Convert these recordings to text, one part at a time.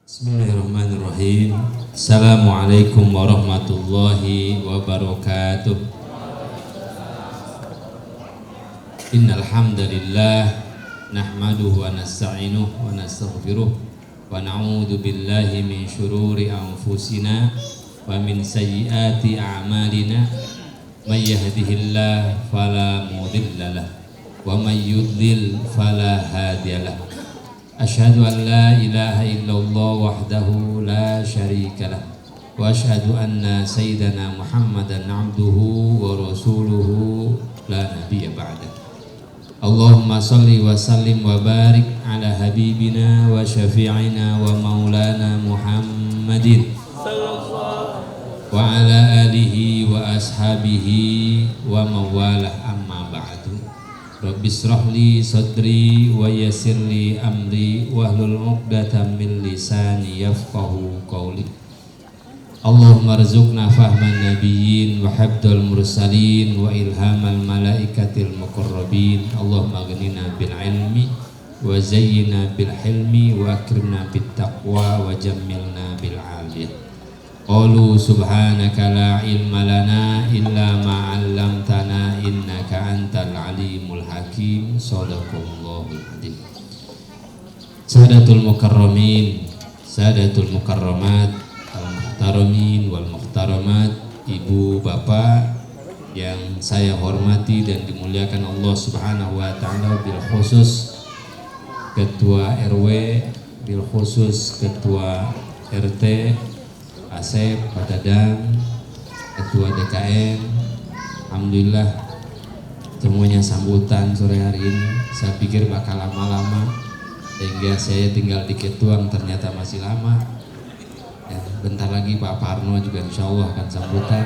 Bismillahirrahmanirrahim. Assalamualaikum warahmatullahi wabarakatuh. Innal hamdalillah nahmaduhu wa nasta'inuhu wa nastaghfiruh wa na'udzu billahi min syururi anfusina wa min sayyiati a'malina. May yahdihillahu fala mudhillalah wa may yudlil fala hadiyalah. Asyhadu an la ilaha illallah wahdahu la syarika lah wa asyhadu anna sayyidana Muhammadan abduhu wa rasuluhu la nabiyya ba'da. Allahumma salli wa sallim wa barik ala habibina wa syafi'ina wa maulana Muhammadin wa ala alihi wa ashabihi wa mawalah, amma ba'du. Rabbi shrahli sadri wa yassirli amri wahlul 'uqdatam min lisani yafqahu qawli. Allahumma rzuqna fahman nabiyyin wa hifdzal mursalin wa ilhamal malaikatil muqarrabin. Allahumma aghnina bil ilmi wa zayyina bil hilmi wa akrimna bit taqwa wa jammilna bil afiyah. Qalu subhanaka la ilma lana illa ma 'allamtana innaka antal alimul hakim. Shadaqallahul adzim. Sadatul mukarramin, sadatul mukarramat, al-muhtaramin wal muhtaramat, ibu bapak yang saya hormati dan dimuliakan Allah Subhanahu wa taala, bil khusus ketua RW, bil khusus ketua RT Asep, Pak Dadang, ketua DKM. Alhamdulillah semuanya sambutan sore hari ini. Saya pikir bakal lama-lama sehingga saya tinggal dikit doang, ternyata masih lama ya. Bentar lagi Pak Parno juga insya Allah akan sambutan.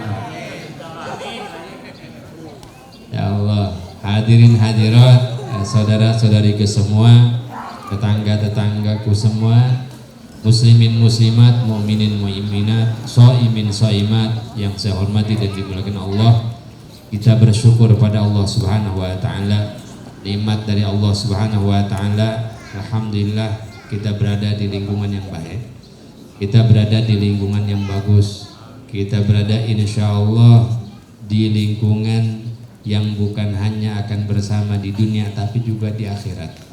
Ya Allah, hadirin hadirat, saudara-saudariku semua, tetangga-tetanggaku semua, muslimin muslimat, mu'minin mu'minat, shaimin shaimat yang saya hormati dan dimuliakan Allah. Kita bersyukur pada Allah Subhanahu wa taala, nikmat dari Allah Subhanahu wa taala. Alhamdulillah kita berada di lingkungan yang baik, kita berada di lingkungan yang bagus, kita berada insyaallah di lingkungan yang bukan hanya akan bersama di dunia tapi juga di akhirat.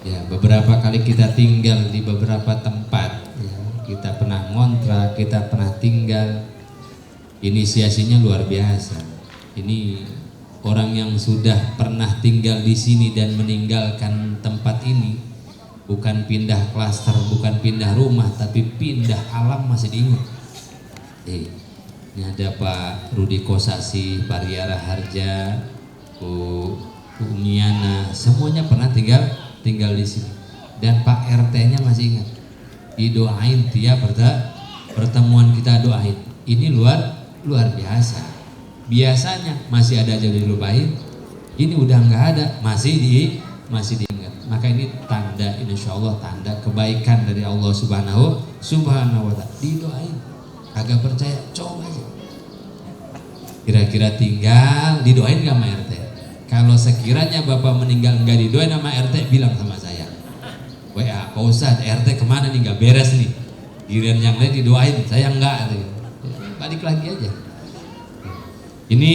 Ya, beberapa kali kita tinggal di beberapa tempat ya, kita pernah ngontrak, kita pernah tinggal. Inisiasinya luar biasa. Ini orang yang sudah pernah tinggal di sini dan meninggalkan tempat ini, bukan pindah klaster, bukan pindah rumah, tapi pindah alam masih diingat. Ini ada Pak Rudi Kosasi, Pak Riara Harja, Bu Umiana, semuanya pernah tinggal di sini. Dan Pak RT-nya masih ingat. Didoain tiap pertemuan kita doain. Ini luar biasa. Biasanya masih ada aja dilupain. Ini udah nggak ada, masih diingat. Maka ini tanda, insyaallah tanda kebaikan dari Allah Subhanahu wa taala. Didoain. Agak percaya, coba aja. Kira-kira tinggal didoain nggak sama RT? Kalau sekiranya Bapak meninggal nggak didoain sama RT, bilang sama saya. WA, Pak Ustadz, RT kemana nih, nggak beres nih. Giliran yang lain didoain, saya enggak. Balik lagi aja. Ini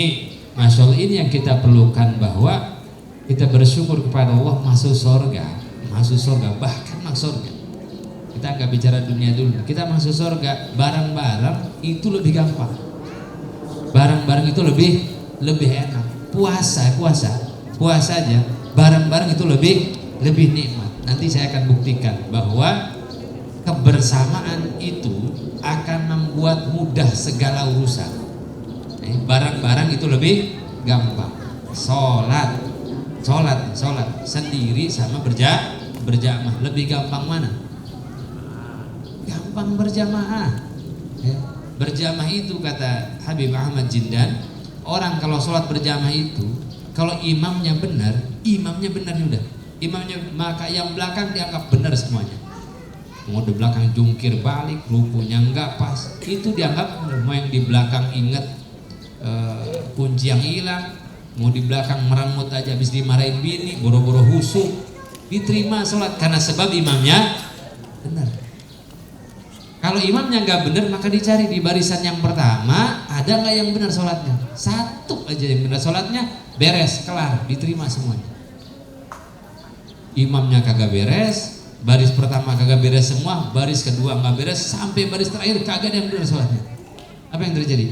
Masya Allah, ini yang kita perlukan, bahwa kita bersyukur kepada Allah masuk surga, bahkan masuk surga. Kita nggak bicara dunia dulu, kita masuk surga, barang-barang itu lebih gampang. Barang-barang itu lebih enak. Puasa aja, barang-barang itu lebih nikmat. Nanti saya akan buktikan bahwa kebersamaan itu akan membuat mudah segala urusan. Barang-barang itu lebih gampang. Sholat sendiri sama berjamaah, lebih gampang mana? Gampang berjamaah. Berjamaah itu kata Habib Ahmad Jindan, orang kalau sholat berjamaah itu, kalau imamnya benar udah. Imamnya, maka yang belakang dianggap benar semuanya. Mau di belakang jungkir balik, rukunya enggak pas, itu dianggap benar. Mau yang di belakang inget kunci yang hilang, mau di belakang meramut aja habis dimarahin bini, boro-boro husuk, diterima sholat karena sebab imamnya benar. Kalau imamnya nggak benar, maka dicari di barisan yang pertama ada nggak yang benar sholatnya. Satu aja yang benar sholatnya, beres, kelar, diterima semuanya. Imamnya kagak beres, baris pertama kagak beres semua, baris kedua nggak beres, sampai baris terakhir kagak ada yang benar sholatnya. Apa yang terjadi?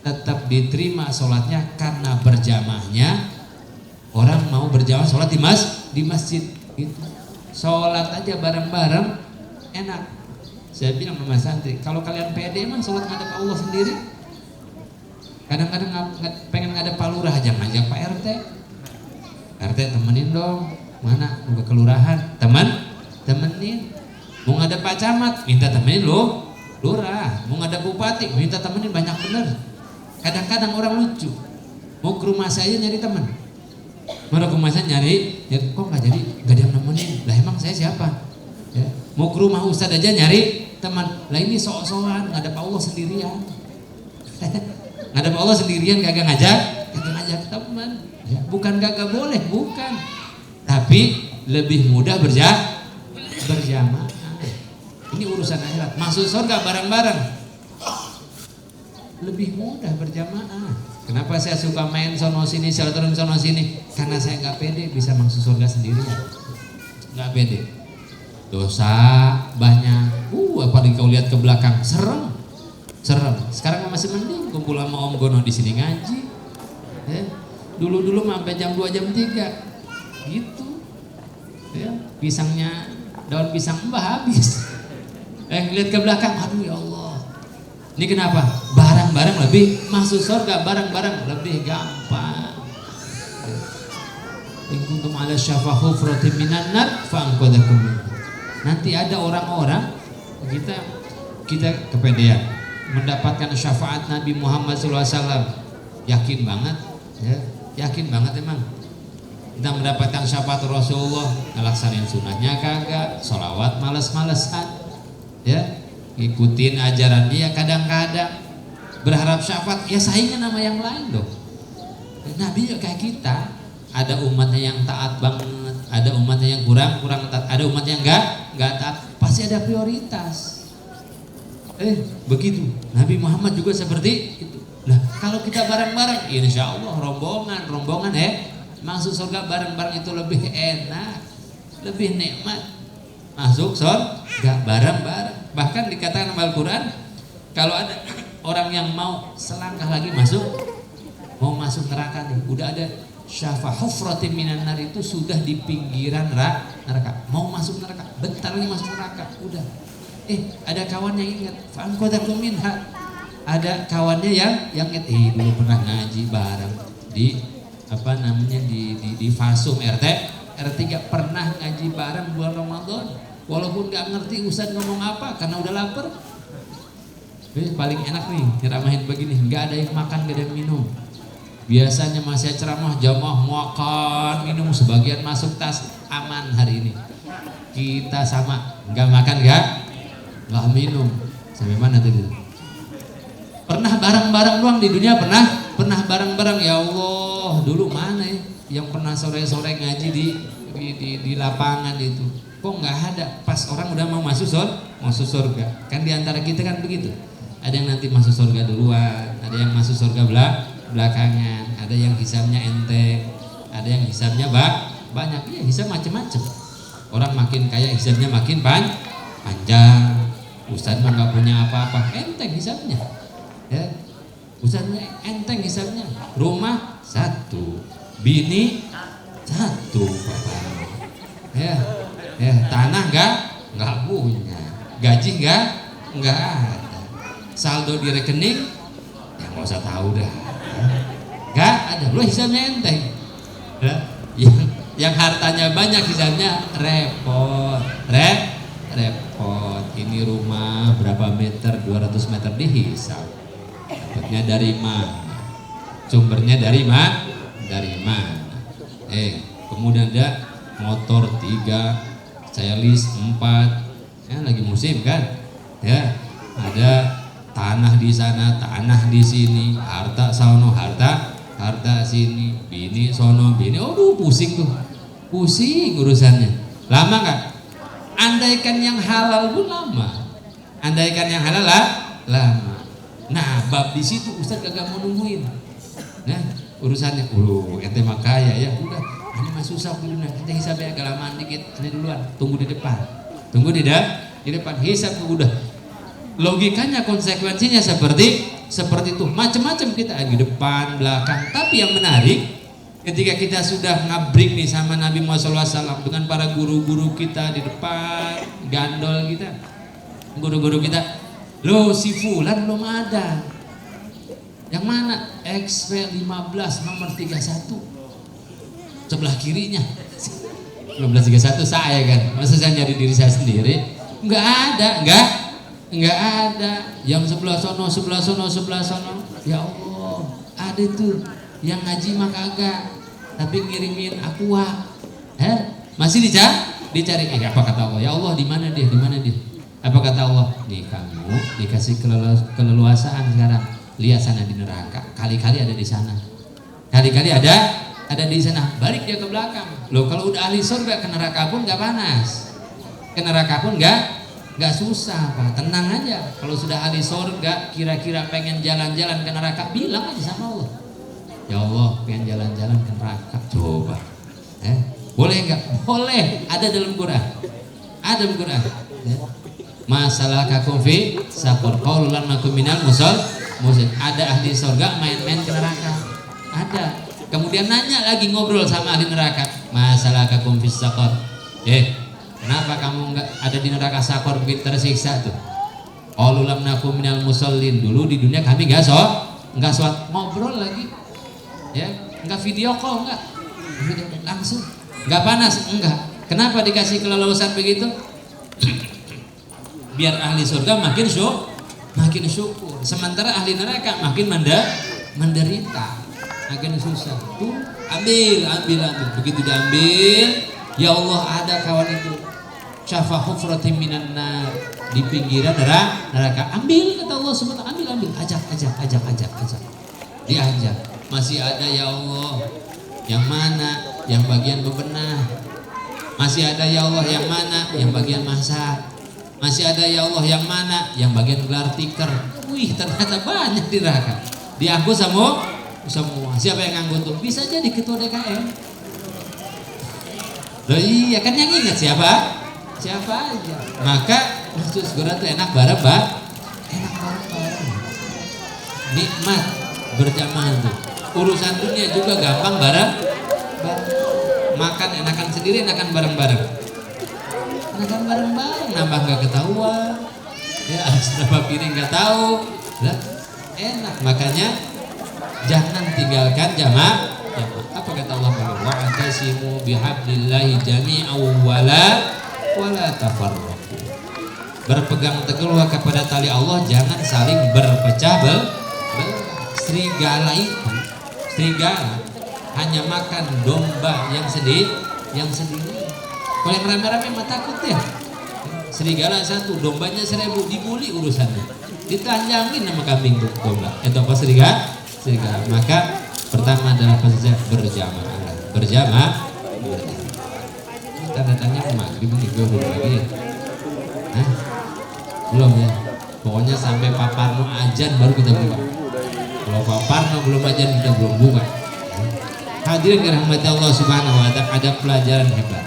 Tetap diterima sholatnya karena berjamaahnya. Orang mau berjamaah sholat di masjid gitu. Sholat aja bareng-bareng enak. Saya bilang sama santri, kalau kalian pede emang sholat ngadep Allah sendiri. Kadang-kadang pengen ngadep Pak Lurah aja, ngajak Pak RT. RT temenin dong, mana ke kelurahan, temenin. Mau ngadep Pak Camat, minta temenin lo. Lurah, mau ngadep Bupati, minta temenin, banyak bener. Kadang-kadang orang lucu, mau ke rumah saya nyari teman. Mau ke rumah saya nyari kok nggak jadi, nggak ada yang nemenin. Lah emang saya siapa? Ya. Mau ke rumah Ustadz aja nyari teman. Lah ini sok-sokan ngadep Allah sendirian. Ngadep Allah sendirian kagak ngajak teman. Ya. Bukan kagak boleh, bukan. Tapi lebih mudah berjamaah. Ini urusan akhirat. Masuk surga bareng-bareng. Lebih mudah berjamaah. Kenapa saya suka main sono sini, silaturahmi sono sini? Karena saya nggak pede bisa masuk surga sendirian. Nggak pede. Dosa banyak. Apalagi kau lihat ke belakang, serem. Sekarang masih mending kumpul sama Om Gono di sini ngaji. Ya. Dulu sampai jam 2 jam 3 gitu. Ya. Pisangnya, daun pisang mbah habis. Lihat ke belakang, aduh ya Allah. Ini kenapa? Barang-barang lebih masuk surga, barang-barang lebih gampang. In kuntum ala syafa hufratin minan nar fa'anqadhakum. Nanti ada orang-orang kita kepedean mendapatkan syafaat Nabi Muhammad SAW. Yakin banget, ya. Yakin banget emang. Kita mendapatkan syafaat Rasulullah, ngelaksanain sunnahnya kagak, sholawat males-malesan. Ya, ngikutin ajaran dia kadang-kadang berharap syafaat, ya saingan sama yang lain dong. Nabi ya kayak kita, ada umatnya yang taat banget, ada umatnya yang kurang taat, ada umatnya yang enggak taat, pasti ada prioritas. Begitu. Nabi Muhammad juga seperti itu. Nah, kalau kita bareng-bareng, insya Allah rombongan masuk surga bareng-bareng itu lebih enak, lebih nikmat. Masuk surga bareng-bareng. Bahkan dikatakan dalam Al-Quran, kalau ada orang yang mau selangkah lagi mau masuk neraka nih, udah ada syafa hufratin minan nar, itu sudah di pinggiran neraka, mau masuk neraka, bentar lagi masuk neraka, udah. Ada kawannya ingat, fa'anqadhakum minha. Ada kawannya yang ingat, dulu pernah ngaji bareng di di Fasum RT3 pernah ngaji bareng bulan Ramadan. Walaupun gak ngerti Ustadz ngomong apa, karena udah lapar. Paling enak nih nyeramahin begini, gak ada yang makan, gak ada yang minum. Biasanya masih ceramah, jamaah makan, minum, sebagian masuk tas, aman hari ini. Kita sama, gak makan, gak minum. Sampai mana tuh? Pernah bareng-bareng doang di dunia, pernah bareng-bareng. Ya Allah, dulu mana ya yang pernah sore-sore ngaji di lapangan itu? Kok nggak ada? Pas orang udah mau masuk surga. Kan diantara kita kan begitu. Ada yang nanti masuk surga duluan, ada yang masuk surga belakangan, ada yang hisabnya enteng, ada yang hisabnya banyak. Iya, hisab macam-macam. Orang makin kaya hisabnya makin panjang. Ustadz mah nggak punya apa-apa, enteng hisabnya. Ya, Ustadznya enteng hisabnya. Rumah 1, bini 1, bapak. Ya, tanah nggak punya, gaji nggak ada, saldo di rekening ya nggak usah tahu dah, nggak ada. Lo hisabnya enteng, ya. Yang hartanya banyak hisabnya repot. Ini rumah berapa meter, 200 meter dihisab. Dapatnya dari mana? Sumbernya dari mana? Kemudian ada motor 3, saya list 4, ya lagi musim kan, ya ada tanah di sana, tanah di sini, harta sono, harta sini, bini sono, bini, pusing tuh, pusing urusannya. Lama nggak? Andaikan yang halal pun lama. Andaikan yang halal lah lama. Nah, bab di situ Ustaz kagak mau nungguin. Nah, urusannya, ente mah kaya ya, udah, ini mah susah dulu, kita hisabnya agak lamaan dikit, ini duluan, tunggu di depan, tunggu di depan, hisab udah. Logikanya, konsekuensinya seperti itu, macam-macam kita di depan, belakang. Tapi yang menarik, ketika kita sudah ngabrik nih sama Nabi Muhammad SAW dengan para guru-guru kita di depan, gandol kita, guru-guru kita, loh si Fulan belum ada. Yang mana? XP15 nomor 31 sebelah kirinya. 1531 saya kan, masa saya nyari diri saya sendiri? Enggak ada. Yang sebelah sono. Ya Allah, ada tuh yang ngaji mah kagak, tapi ngirimin aqua. Masih dicari. Apa kata Allah? Ya Allah, di mana dia? Apa kata Allah? Nih kamu dikasih keleluasaan sekarang. Lihat sana di neraka. Kali-kali ada di sana. Kali-kali ada di sana. Balik dia ke belakang. Loh, kalau udah ahli surga ke neraka pun nggak panas. Ke neraka pun nggak susah, Pak. Tenang aja. Kalau sudah ahli surga, kira-kira pengen jalan-jalan ke neraka, bilang aja sama Allah. Ya Allah, pengen jalan-jalan ke neraka. Coba. Boleh nggak? Boleh. Ada dalam Quran. Ada dalam Quran. Masalah kakum fi saqar qaululan makum minal musol. Ada ahli surga main-main ke neraka. Ada. Kemudian nanya lagi, ngobrol sama ahli neraka. Masalah kakum fi saqar. Kenapa kamu enggak ada di neraka sakor begitu tersiksa tuh? Qaululam nakum minal musallin. Dulu di dunia kami enggak sholat. Ngobrol lagi. Ya, enggak video call enggak. Langsung. Enggak panas, enggak. Kenapa dikasih keleluasan begitu? Biar ahli surga makin syukur. Sementara ahli neraka makin menderita, makin susah. Tuh, ambil. Begitu diambil, ya Allah, ada kawan itu. Syafa hufratin minan nar, di pinggiran neraka. Ambil, kata Allah SWT, ambil. Ajak. Diajak. Masih ada, ya Allah. Yang mana? Yang bagian bebenah. Masih ada, ya Allah, yang mana? Yang bagian masak. Masih ada, ya Allah, yang mana? Yang bagian gelar tikar. Wih, ternyata banyak di neraka. Diangkut semua. Siapa yang ngangkut tuh? Bisa jadi ketua DKM. Loh iya, kan yang ingat siapa aja. Maka masuk surga tuh enak bareng. Nikmat berjamaah tuh. Urusan dunia juga gampang bareng. Makan enakan sendiri, enakan bareng-bareng. Nambah nggak ketahuan, ya berapa piring nggak tahu, lah enak. Makanya jangan tinggalkan jamaah. Apa kata Allah? Wa'tasimu bihablillahi jami'an wala tafarraqu. Berpegang teguhlah kepada tali Allah, jangan saling berpecah belah. Serigala hanya makan domba yang sendiri. Kalau yang rame-rame mah takut ya. Serigala satu, dombanya 1000, dibuli urusannya. Ditanjangin nama kambing tuh domba. Itu apa serigala? Maka pertama adalah berjamaah. Tanda-tandanya maghrib ini gue belum lagi ya. Belum ya. Pokoknya sampai paparno ajan baru kita buka. Kalau paparno belum ajan kita belum buka. Hadirin dirahmati Allah Subhanahu wa ta'ala, ada pelajaran hebat.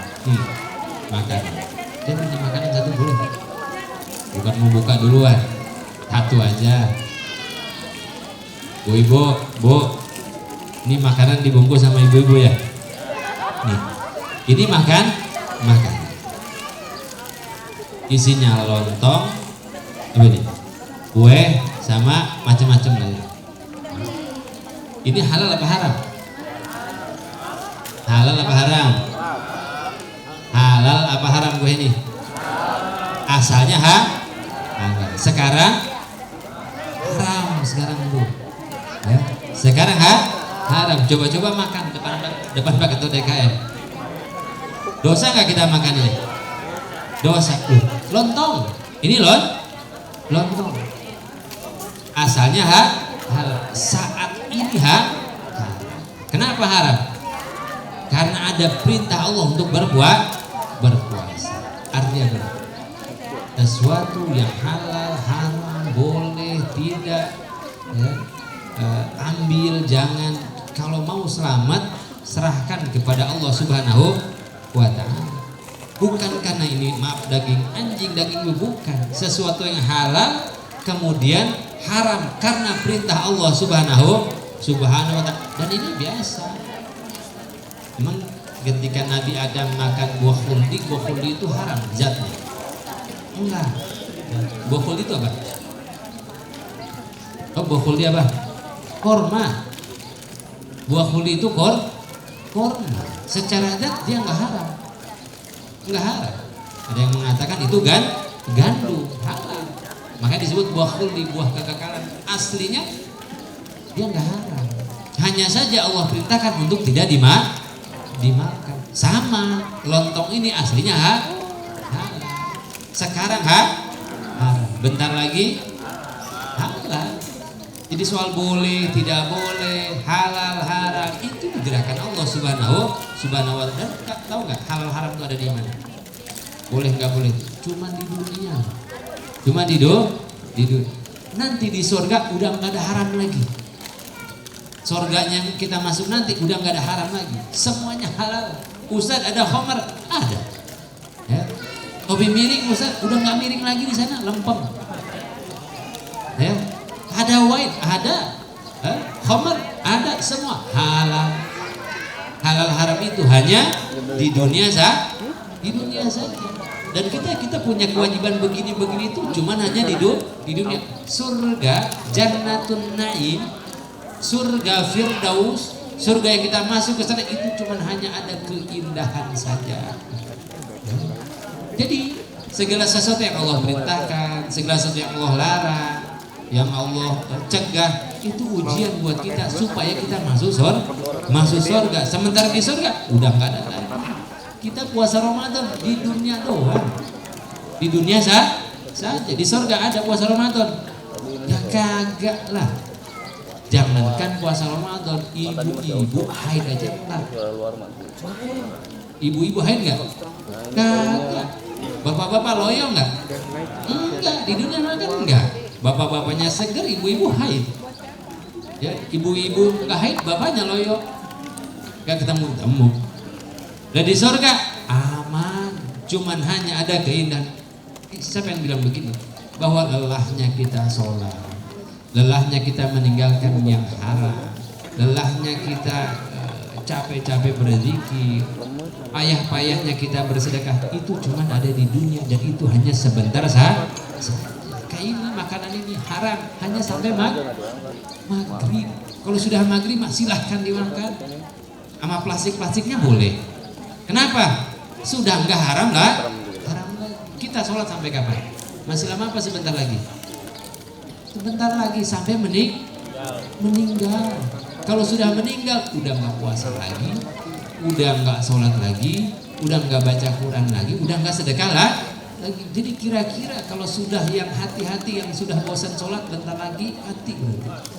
Makanan. Dia punya makanan satu boleh. Bukan mau buka duluan. Satu aja. Bu, ini makanan dibungkus sama ibu-ibu ya. Nih. Ini makan. Isinya lontong, apa ini? Kue sama macam-macam lagi. Ini halal apa haram? Halal apa haram kue ini? Asalnya halal. Sekarang haram dulu. Ya. Sekarang haram. Coba makan depan Pak Ketua DKM. Dosa nggak kita makan ini? Dosa. Lontong. Ini lontong. Asalnya halal. Saat ini haram. Kenapa haram? Karena ada perintah Allah untuk berpuasa. artinya apa? Sesuatu yang halal, haram, boleh, tidak, ya, ambil, jangan. Kalau mau selamat, serahkan kepada Allah Subhanahu wa Ta'ala. Bukan karena ini maaf daging anjing, daging bukan. Sesuatu yang halal kemudian haram karena perintah Allah Subhanahu wa Ta'ala. Dan ini biasa. Memang ketika Nabi Adam makan buah khuldi itu haram zatnya. Enggak. Buah khuldi itu apa? Oh, buah khuldi apa? Korma. Buah khuldi itu korma. Secara zat dia enggak haram. Enggak haram. Ada yang mengatakan itu gandum halal. Makanya disebut buah khuldi, buah kekekalan. Aslinya dia enggak haram. Hanya saja Allah perintahkan untuk tidak dimakan. Sama lontong ini aslinya halal. Sekarang haram. Bentar lagi halal. Jadi soal boleh, tidak boleh, halal, haram itu gerakan Allah Subhanahu wa Ta'ala. Tahu nggak halal haram itu ada di mana? Boleh nggak boleh? Cuma di dunia. Cuma di dunia. Nanti di surga udah nggak ada haram lagi. Surganya kita masuk nanti udah nggak ada haram lagi. Semuanya halal. Ustaz ada khamar? Ada. Ya. Topi miring Ustaz udah nggak miring lagi di sana, lempeng. Ya. Ada wine, ada khamar, ada, semua halal. Halal haram itu hanya di dunia saja. Dan kita punya kewajiban begini itu cuman hanya di dunia. Surga Jannatun Naim, surga Firdaus, surga yang kita masuk ke sana itu cuman hanya ada keindahan saja. Jadi segala sesuatu yang Allah perintahkan, segala sesuatu yang Allah larang, yang Allah cegah itu ujian buat kita supaya kita masuk surga. Sementara di surga udah nggak ada lagi. Kita puasa Ramadan di dunia doang, di dunia saja. Di surga ada puasa Ramadan? Ya kagak lah. Jangankan puasa Ramadan, ibu-ibu haid aja enggak. Ibu-ibu haid nggak? Kagak. Bapak-bapak loyo nggak? Enggak. Di dunia makan enggak. Bapak-bapaknya seger, ibu-ibu haid. Ya, ibu-ibu nggak haid, bapaknya loyo. Gak ketemu. Dan di surga aman, cuman hanya ada keindahan. Siapa yang bilang begini? Bahwa lelahnya kita sholat, lelahnya kita meninggalkan yang haram, lelahnya kita capek-capek berzikir, payah-payahnya kita bersedekah, itu cuman ada di dunia dan itu hanya sebentar saja. Kayak ini makanan ini haram hanya sampai maghrib. Kalau sudah maghrib silahkan dimakan. Sama plastiknya boleh. Kenapa? Sudah enggak haram lah. Haram lagi. Kita sholat sampai kapan? Masih lama apa sebentar lagi? Sebentar lagi sampai meninggal. Kalau sudah meninggal udah enggak puasa lagi, udah enggak sholat lagi, udah enggak baca Quran lagi, udah enggak sedekah lagi. Jadi kira-kira kalau sudah yang hati-hati, yang sudah bosan sholat bentar lagi mati berarti.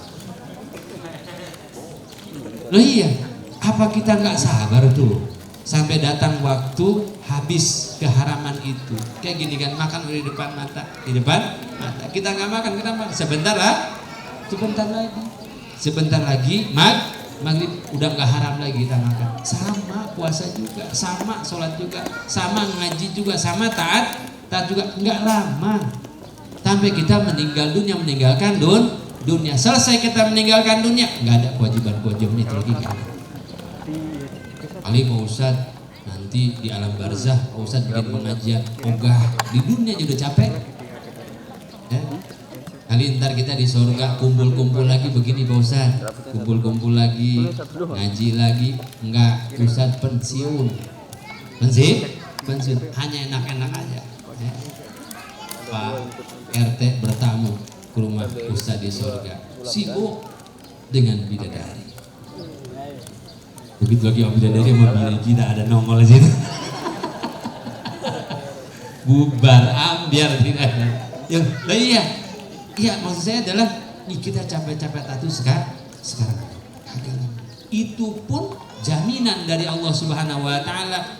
Loh iya, apa kita nggak sabar tuh sampai datang waktu habis keharaman itu? Kayak gini kan, makan di depan mata, kita nggak makan, kenapa? Sebentar lagi maghrib udah nggak haram lagi kita makan. Sama puasa juga, sama sholat juga, sama ngaji juga, sama taat juga. Nggak lama sampai kita meninggal dunia, meninggalkan dunia. Selesai kita meninggalkan dunia, nggak ada kewajiban itu lagi kan. Paling Pak Ustadz nanti di alam barzah Pak Ustadz bikin pengajian ogah, di dunia juga capek ya. Kali ntar kita di surga kumpul-kumpul lagi begini Pak Ustadz, kumpul-kumpul lagi, ngaji lagi. Enggak, Ustadz pensiun, hanya enak-enak aja ya. Pak RT bertamu ke rumah Ustadz di surga, sibuk dengan bidadari. Begitu lagi bidadari sama bidadari kita ada nongol di situ. Bubar ambiar tidak ada. Ya, iya maksud saya adalah kita capek-capek tatu sekarang. Itu pun jaminan dari Allah Subhanahu wa Ta'ala.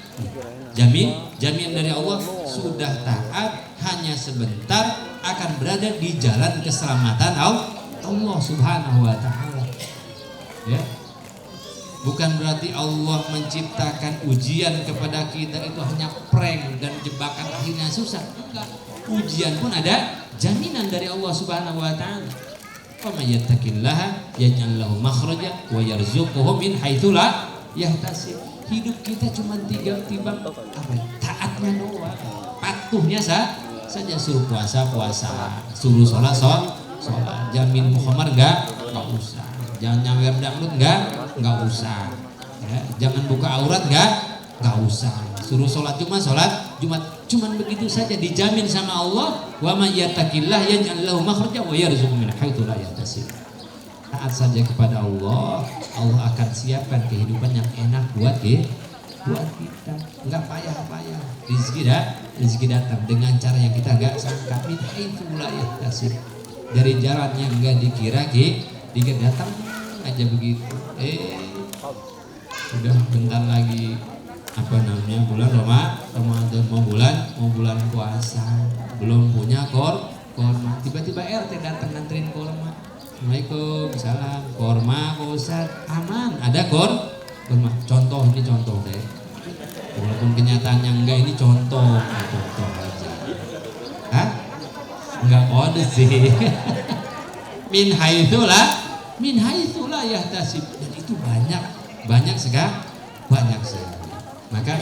Jaminan dari Allah sudah taat hanya sebentar akan berada di jalan keselamatan Allah Subhanahu wa taala. Ya. Bukan berarti Allah menciptakan ujian kepada kita itu hanya prank dan jebakan akhirnya susah. Enggak. Ujian pun ada jaminan dari Allah Subhanahu wa taala. Wa may yattaqillaha yaj'al lahu makhraja wa yarzuquhu min haitsu la yahtasib. Hidup kita cuma timbang apa? Taatnya doang. Patuhnya saja suruh puasa, suruh sholat, jamin Muhammad enggak usah. Jangan nyawer dangdut enggak usah. Ya, jangan buka aurat enggak usah. Suruh sholat Jumat cuman begitu saja dijamin sama Allah. Wa may yattaqillah yaj'al lahu makhraja wa yarzuqhu min haitsu la yahtasib. Taat saja kepada Allah, Allah akan siapkan kehidupan yang enak buat kita. Enggak payah-payah. Rezeki datang dengan cara yang kita enggak sangka. Min haitsu la yahtasib. Dari jalan yang enggak dikira datang aja begitu. Udah bentar lagi bulan Ramadan, mau bulan puasa, belum punya korma, tiba-tiba RT datang nganterin korma. Assalamualaikum, salam, korma Pak Ustadz, aman, ada korma. Ini contoh deh, walaupun kenyataannya enggak, ini contoh aja. Hah? Enggak kode sih. Min haitsu la yahtasib, dan itu banyak sekali. Maka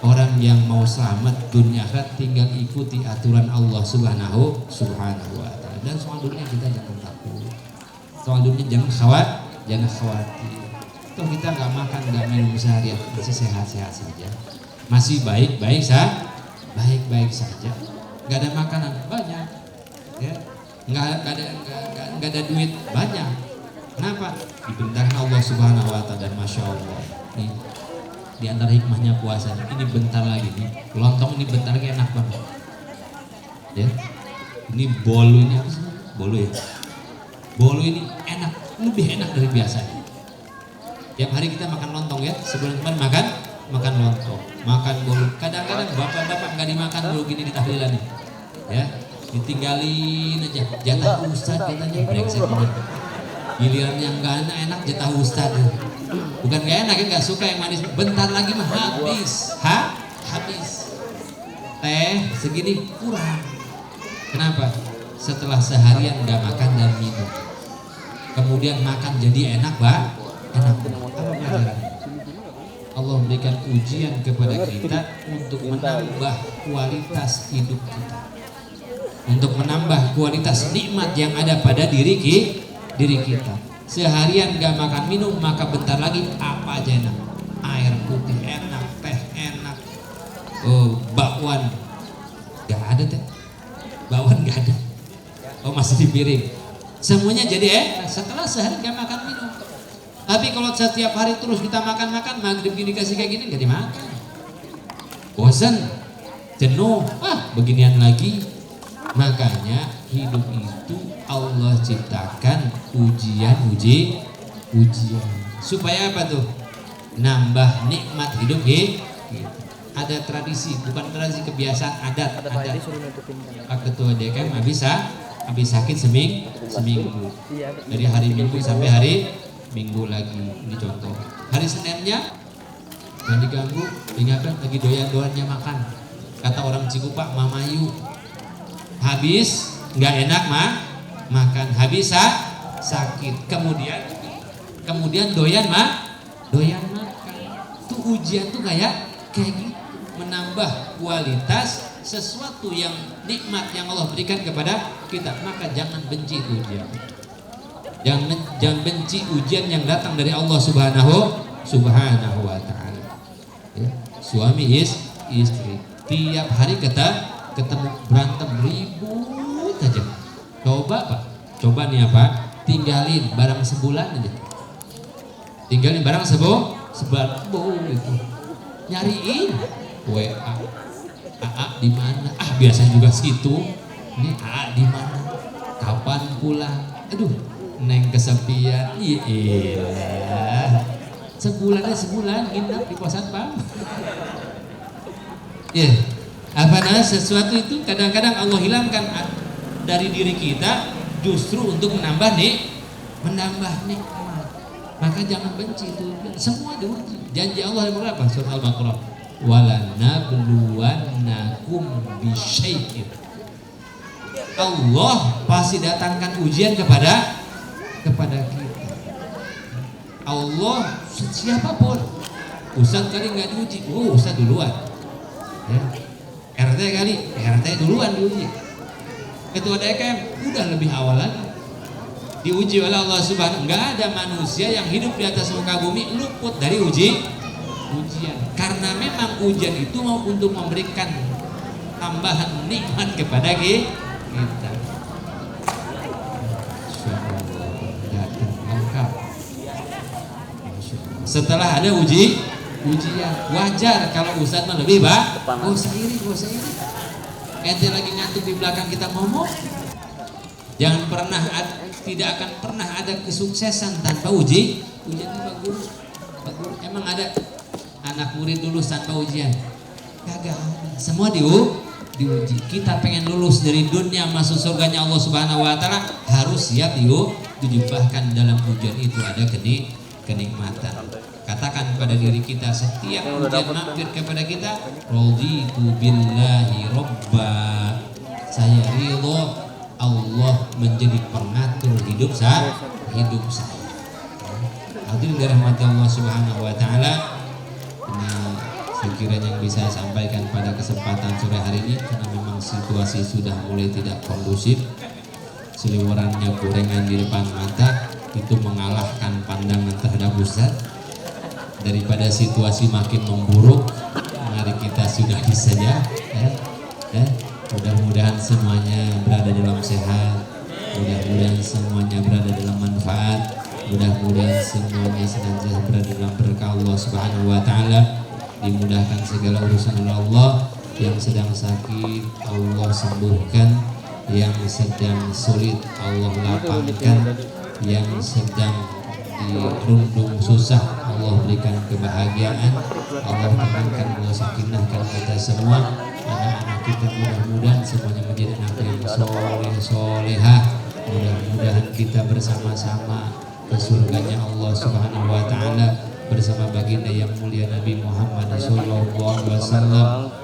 orang yang mau selamat dunia akhirat tinggal ikuti aturan Allah Subhanahu wa taala. Dan soal dunia kita jangan takut. Soal dunia jangan khawatir. Toh kita enggak makan, enggak minum seharian, masih sehat-sehat saja. Masih baik-baik saja. Enggak ada makanan banyak. Ya. Enggak ada duit banyak. Kenapa? Dibentangkan Allah Subhanahu wa taala, dan Masya Allah. Nih, di antara hikmahnya puasa ini bentar lagi nih, lontong ini bentar lagi enak banget. Ya. Ini bolu ini apa sih? Bolu ya. Bolu ini enak, lebih enak dari biasanya. Tiap hari kita makan lontong ya. Sebelum kemarin makan lontong, makan bolu. Kadang-kadang bapak-bapak nggak dimakan bolu gini di tahlilan nih. Ya, ditinggalin aja. Jatah ustad katanya brengsek banget. Giliran yang gak enak jatah ustad. Bukan gak enak ya, gak suka yang manis. Bentar lagi mah habis. Teh segini kurang. Kenapa? Setelah seharian gak makan dan minum, kemudian makan jadi enak enak. Apa pelajaran? Allah memberikan ujian kepada kita untuk menambah kualitas hidup kita, untuk menambah kualitas nikmat yang ada pada diri kita. Seharian gak makan minum, maka bentar lagi apa aja enak. Air putih enak, teh enak, bakwan gak ada teh, bakwan gak ada. Masih di piring. Semuanya jadi enak setelah sehari gak makan minum. Tapi kalau setiap hari terus kita makan, maghrib gini dikasih kayak gini gak dimakan. Bosan, jenuh, beginian lagi. Makanya hidup itu Allah ciptakan ujian. Supaya apa tuh? Nambah nikmat hidup Ada tradisi, bukan tradisi, kebiasaan adat. Pak Ketua DKM habis sakit seminggu. Dari hari Minggu sampai hari Minggu lagi. Ini contoh. Hari Seninnya jangan diganggu, ingatkan lagi doyan-doyannya makan. Kata orang Cikupa, Mamayu. Habis nggak enak makan, habis sakit, kemudian doyan makan. Tuh ujian tuh kayak gitu, menambah kualitas sesuatu yang nikmat yang Allah berikan kepada kita. Maka jangan benci ujian, jangan benci ujian yang datang dari Allah Subhanahu wa taala. Ya, suami istri tiap hari ketemu berantem ribut aja. Coba nih tinggalin barang sebulan aja. Tinggalin barang sebulan gitu. Nyariin WA, AA di mana? Biasa juga situ. Ini AA di mana? Kapan pulang? Aduh, neng kesepian. Iya. Sebulan nginap di kosan Bang. Iya. Sesuatu itu kadang-kadang Allah hilangkan dari diri kita justru untuk menambah nikmat. Maka jangan benci itu, semua diuji. Janji Allah yang berapa? Surah Al-Baqarah. Walanabluwannakum bisyai'in. Allah pasti datangkan ujian kepada kita. Allah siapapun. Ustaz kali nggak diuji, Ustaz duluan. Ya. RT kali, RT duluan diuji. Ketua DKM udah lebih awal lagi. Diuji oleh Allah Subhanahu. Nggak ada manusia yang hidup di atas muka bumi luput dari ujian. Karena memang ujian itu mau untuk memberikan tambahan nikmat kepada kita. Setelah ada ujian, wajar kalau ustadz mah lebih gak usah iri. Ente lagi ngantuk di belakang kita ngomong. Tidak akan pernah ada kesuksesan tanpa ujian itu bagus. Emang ada anak murid lulus tanpa ujian? Kagak ada. Semua diuji. Kita pengen lulus dari dunia masuk surganya Allah Subhanahu wa taala, harus siap diuji. Bahkan dalam ujian itu ada kenikmatan. Katakan pada diri kita setiap ujian mampir kepada kita, raditu billahi robba. Saya ridho Allah menjadi pengatur hidup saya. Hadirin dirahmati Allah Subhanahu wa taala. Ini sekiranya yang bisa saya sampaikan pada kesempatan sore hari ini, karena memang situasi sudah mulai tidak kondusif. Seliwerannya gorengan di depan mata itu mengalahkan pandangan terhadap Ustaz. Daripada situasi makin memburuk, mari kita sudahi saja ya. Mudah-mudahan semuanya berada dalam sehat, mudah-mudahan semuanya berada dalam manfaat, mudah-mudahan semuanya senantiasa berada dalam berkah Allah Subhanahu wa taala, dimudahkan segala urusan oleh Allah. Yang sedang sakit Allah sembuhkan, yang sedang sulit Allah lapangkan, yang sedang dirundung susah Allah berikan kebahagiaan, Allah tenangkan, Allah sakinahkan kita semua. Anak-anak kita mudah-mudahan semuanya menjadi anak yang soleh-solehah. Mudah-mudahan kita bersama-sama ke surganya Allah Subhanahu wa taala bersama baginda yang mulia Nabi Muhammad SAW,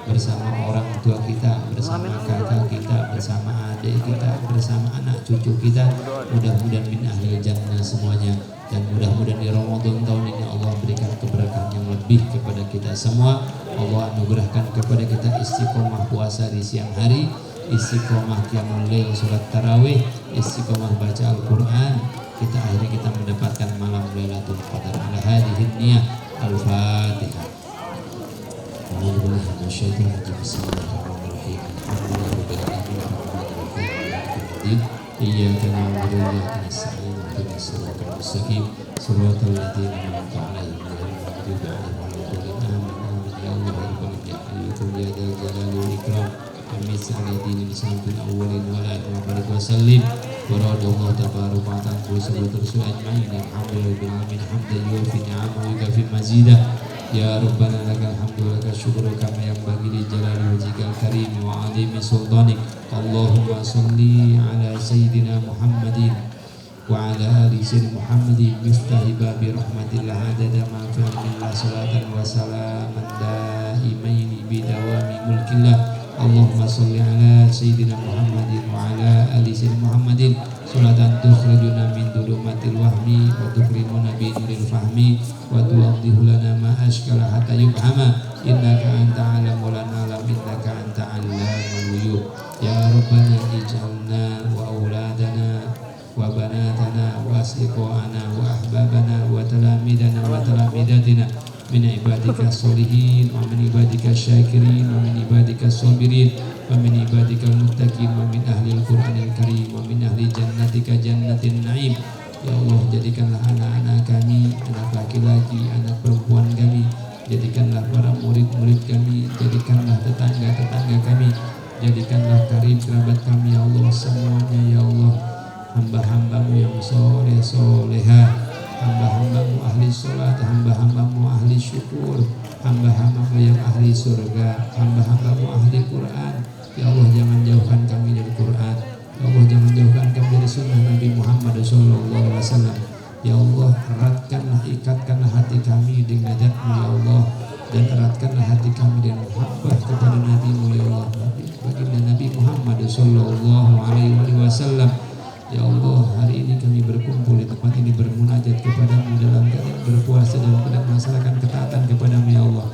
bersama orang tua kita, bersama kakak kita, bersama adik kita, bersama anak cucu kita. Mudah-mudahan min ahli jannah semuanya. Dan mudah-mudahan di Ramadan tahun ini Allah berikan keberkahan yang lebih kepada kita semua. Allah anugerahkan kepada kita istiqomah puasa di siang hari, istiqomah qiyamul lail, salat tarawih, istiqomah baca Al-Qur'an. Kita mendapatkan malam Lailatul Qadar. Ala hadhihi niyah. Al-Fatihah. Bismillahirrahmanirrahim. Iyyaka na'budu wa iyyaka nasta'in. Ihdinas siratal mustaqim. Shiratal ladzina an'amta 'alaihim ghairil maghdubi 'alaihim waladdallin. Amin. Ya Allah ya Rabbal alamin. Ya dzal jalali wal ikram. Amin. Sayyidina lisanil awwalin wal akhirin wa barik wa sallim. Waradallahu tabaraka wa ta'ala wa sallallahu ajma'in. Alhamdulillahi alamin. Hamdan yufi ni'amahu wa yukafi mazidah. Ya Rabbana lakal hamdu wa lakal syukru kama yanbaghi li jalali wajhikal karim wa 'azimi sultanik. Allahumma shalli ala sayyidina Muhammadin wa ala ali sayyidina Muhammadin miftahi babi rahmatillah adada ma fi ilmillah salatan wa salaman daimaini bidawami mulkillah. Allahumma sholli ala sayyidina Muhammadin wa ala ali sayyidina Muhammadin salatan tukhrijuna min dhulumatil wahmi wa tukrimuna bi nuril fahmi wa tuwaddihu lana ma ashkala hatta yubhama innaka anta alam wa lana alam innaka anta allamul ghuyub. Ya Rabbana ij'alna wa auladana wa banatana wa asdiqana wa ahbabana wa talamidana wa talamidatina min ibadika sholihin wa min ibadika syakirin wa min ibadika sabirin wa min ibadika muttaqin wa min ahli al-Qur'anil karim wa min ahli jannatika jannatin na'im. Ya Allah, jadikanlah anak-anak kami, anak laki-laki, anak perempuan kami, jadikanlah para murid-murid kami, jadikanlah tetangga-tetangga kami, jadikanlah karib kerabat kami ya Allah semuanya ya Allah. Hamba-hambamu yang soleh-solehah, hamba-hambamu ahli sholat, hamba-hambamu ahli syukur, hamba-hambamu yang ahli surga, hamba-hambamu ahli Quran. Ya Allah, jangan jauhkan kami dari Quran. Ya Allah, jangan jauhkan kami dari sunnah Nabi Muhammad SAW. Ya Allah, eratkanlah, ikatkanlah hati kami dengan zat-Mu ya Allah, dan eratkanlah hati kami dengan muhabbah kepada Nabi-Mu ya Allah, baginda Nabi Muhammad SAW. Ya Allah, hari ini kami berkumpul di tempat ini bermunajat kepadamu dalam keadaan berpuasa, dalam keadaan melaksanakan ketaatan kepadamu ya Allah.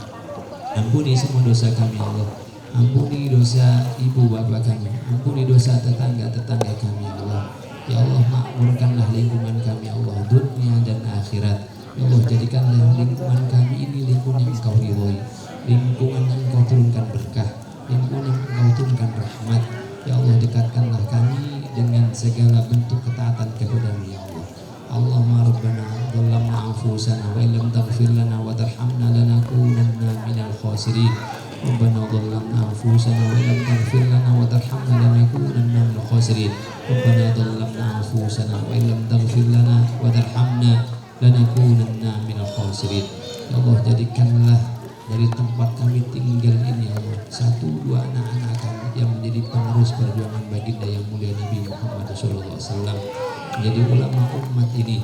Ampuni semua dosa kami ya Allah, ampuni dosa ibu bapak kami, ampuni dosa tetangga-tetangga kami ya Allah. Ya Allah, makmurkanlah lingkungan kami ya Allah, dunia dan akhirat. Ya Allah, jadikanlah lingkungan kami ini lingkungan yang Engkau ridhoi, lingkungan yang Engkau turunkan berkah, lingkungan yang Engkau turunkan rahmat. Ya Allah, dekatkanlah kami dengan segala bentuk ketaatan kepada-Mu ya Allah. Allahumma rabbana dhallamna anfusana wa illam taghfir lana wa tarhamna lanakunanna minal khasirin. Rabbana dhallamna anfusana wa illam taghfir lana wa tarhamna lanakunanna minal khasirin. Rabbana dhallamna anfusana wa illam taghfir lana wa tarhamna lanakunanna minal khasirin. Ya Allah, jadikanlah dari tempat kami tinggal ini ya Allah, 1-2 anak-anak kami yang menjadi penerus perjuangan baginda yang mulia Nabi Muhammad SAW, menjadi ulama umat ini,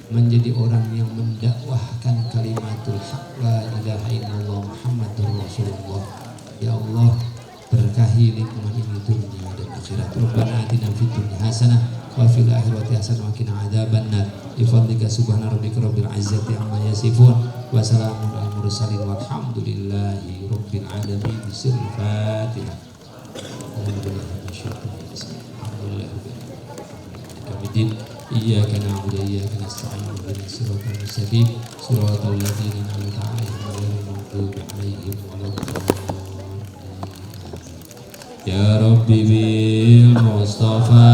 menjadi orang yang mendakwahkan kalimatul haq la ilaha illallah Muhammadur Rasulullah. Ya Allah, berkahi lingkungan ini dunia dan akhirat. Rabbana atina fid dunya hasanah wa fil akhirati hasanah wa qina adzabannar. Bi fadlika subhana rabbika rabbil izzati amma yasifun wa salamun alal mursalin walhamdulillahi rabbil alamin. Bismil Fatihah. Iyyaka na'budu wa iyyaka nasta'in ihdinas siratal mustaqim siratal ladzina an'amta 'alaihim ghairil maghdubi 'alaihim waladdallin. Ya Rabbi bil Mustafa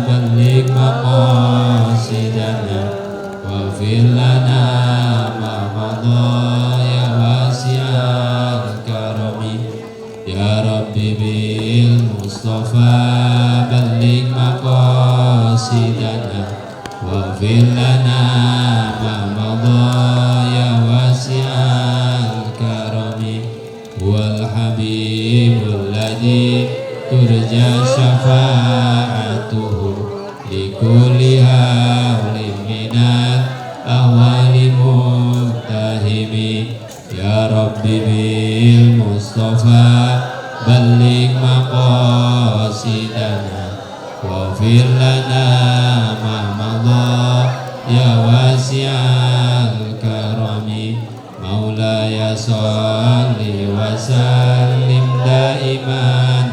balligh maqasidana wa fil lana ma madha ya wasi'al karami. Ya Rabbi bil Mustafa balligh maqasidana wa fil lana ma madha ya wasi'al karami. Wal habibul ladzi turja syafa'atuhu likulli hawlin minal ahwali muhtahimi. Ya Rabbi bil Mustafa balligh maqasidana wa fir lana ma madha ya wasi'al karami. Maulaya salli wa sallim daiman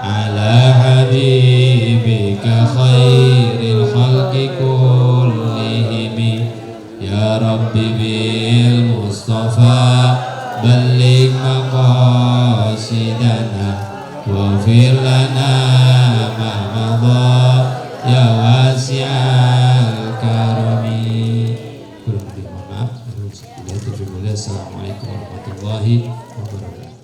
ala habibika khairil khalqi kullihim. Ya Rabbi bil Mustafa balligh maqasidana wa fir lana ma madha ya wasi'al karami. Assalamualaikum warahmatullahi wabarakatuh.